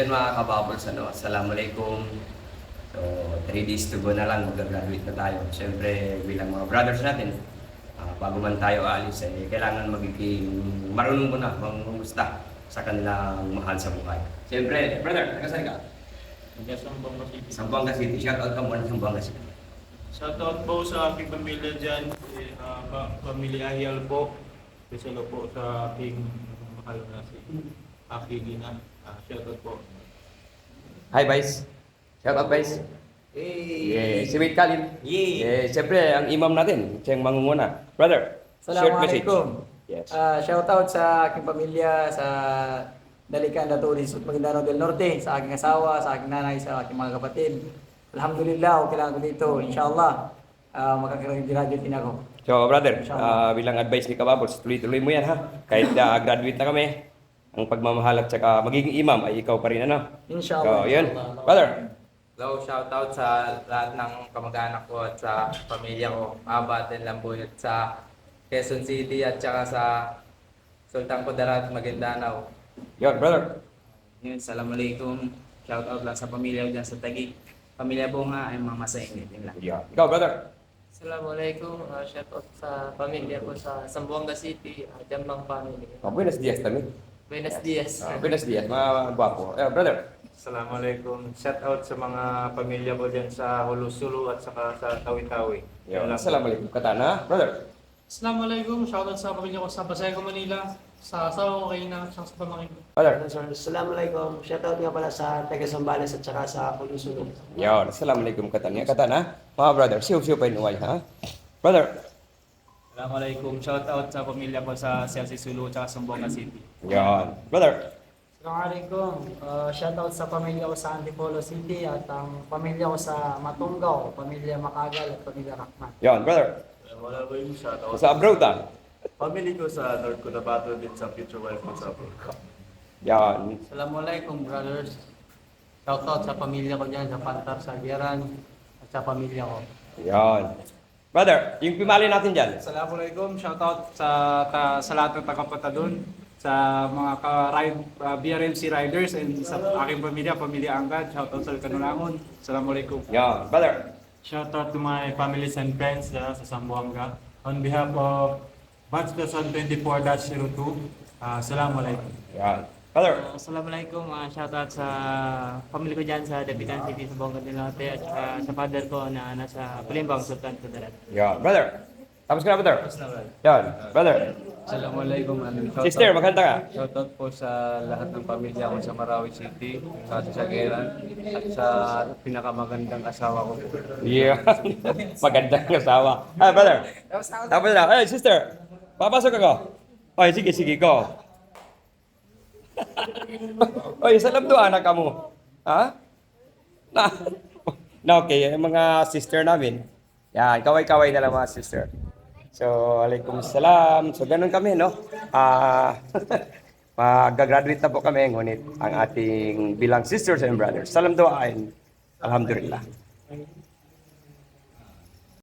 ayun mga kababols, assalamualaikum. So, 3 days to go na lang, mag-graduate na tayo. Siyempre, bilang mga brothers natin, bago man tayo aalis, kailangan magiging marunong muna, mangumusta sa kanilang mahal sa buhay. Siyempre, brother, nagasan ka? Sambuanga City. Sambuanga City. Shout out ka muna sa Sambuanga City. Shoutout po sa aking pamilya dyan, pamilya Ahial po. Spesialo po sa aking mahal na si Aki Gina. Shoutout po. Hi, Vice. Shout out, Vice. Hey. Si Wade Khalid. Siyempre, ang imam natin, siyang mangunguna. Brother, short message. Assalamualaikum. Yes. Shoutout sa aking pamilya, sa Dalikan, Laturis, Maguindanao del Norte, sa aking asawa, sa aking nanay, sa aking mga kapatid. Alhamdulillah, okay lang ako dito. Inshallah, makakagraduate din ako. So, brother, Inshallah. bilang advice ni Kababols, tuloy-tuloy mo yan ha. Kahit graduate na kami, ang pagmamahal at saka magiging imam ay ikaw pa rin, ano? Inshallah. So, yun. Inshallah. Brother, Hello, shoutout sa lahat ng kamag-anak ko at sa pamilya ko, Abat and Lamboy at sa Quezon City at saka sa Sultan Kudarat, Maguindanao. yun, brother. Yun, assalamualaikum. Shout out lang sa pamilya ko dyan sa Taguig. Pamilya Bunga ay mga masaingit. Yun lang. Yeah. Ikaw, brother. Assalamualaikum, shoutout sa pamilya ko sa Zamboanga City, Jambang family. Buenos dias kami. Buenos dias. Buenos dias, mga gwapo. Brother. Assalamualaikum. Shoutout sa mga pamilya ko dyan sa Hulusulu at saka sa Tawi-Tawi. Yun. Assalamualaikum, Katana. Brother. Assalamualaikum, shoutout sa pamilya ko sa Pasayco, Manila, sa asawa ko kay Ina, at sa pamangkin ko. Brother. Assalamualaikum. Shoutout nga pala sa taga Zambales at saka sa Pulusulong. Yun. Assalamualaikum, Katana. Katana. Mga brother, siw-siw pa inuway, ha? Brother. Assalamualaikum. Shout out sa pamilya ko sa Celsi Sulu at Sambuanga City. Yun. Brother. Assalamualaikum, shoutout sa pamilya ko sa Antipolo City at ang pamilya ko sa Matunggaw, pamilya Makagal at pamilya Rakman. Yun, brother. Wala ko yung shoutout. Sa abroad, ha? Family ko sa North Cotabato din sa future wife ko sa abroad. Yan. Assalamualaikum brothers, shoutout sa pamilya ko dyan sa Pantar, sa Geran at sa pamilya ko. Yan. Brother, yung pimali natin dyan. Assalamualaikum. Shout out sa lahat ng tagapunta doon, sa mga BRMC riders and sa aking pamilya Angad. Shout out sa Kanulangon. Assalamualaikum. Yan. Brother. Shoutout to my families and friends sa Zamboanga. On behalf of Batch 2024-02, Assalamualaikum. Yan. Brother. Assalamualaikum, shoutout sa family ko dyan sa Dapitan City, sa Zamboanga del Norte, at saka sa father ko na nasa Pulimbang, Sultan Kudarat. Yan. Brother. Tapos ka na, brother. Yan. Brother. Assalamualaikum. Sister, maganda ka. Shoutout po sa lahat ng pamilya ko sa Marawi City, sa Sageran, at sa pinakamagandang asawa ko. Yeah. Magandang asawa. Brother. Tapos na. Hey, sister. Papasok ako. Oy, sige, sige, go. Oy, salam doon anak kamu. Ha? Okay, yung mga sister namin. Yan, kaway-kaway na lang mga sister. So, alaikumussalam. So, ganun kami, no? Mag-graduate na po kami, ngunit ang ating bilang sisters and brothers. Salam doain. Alhamdulillah.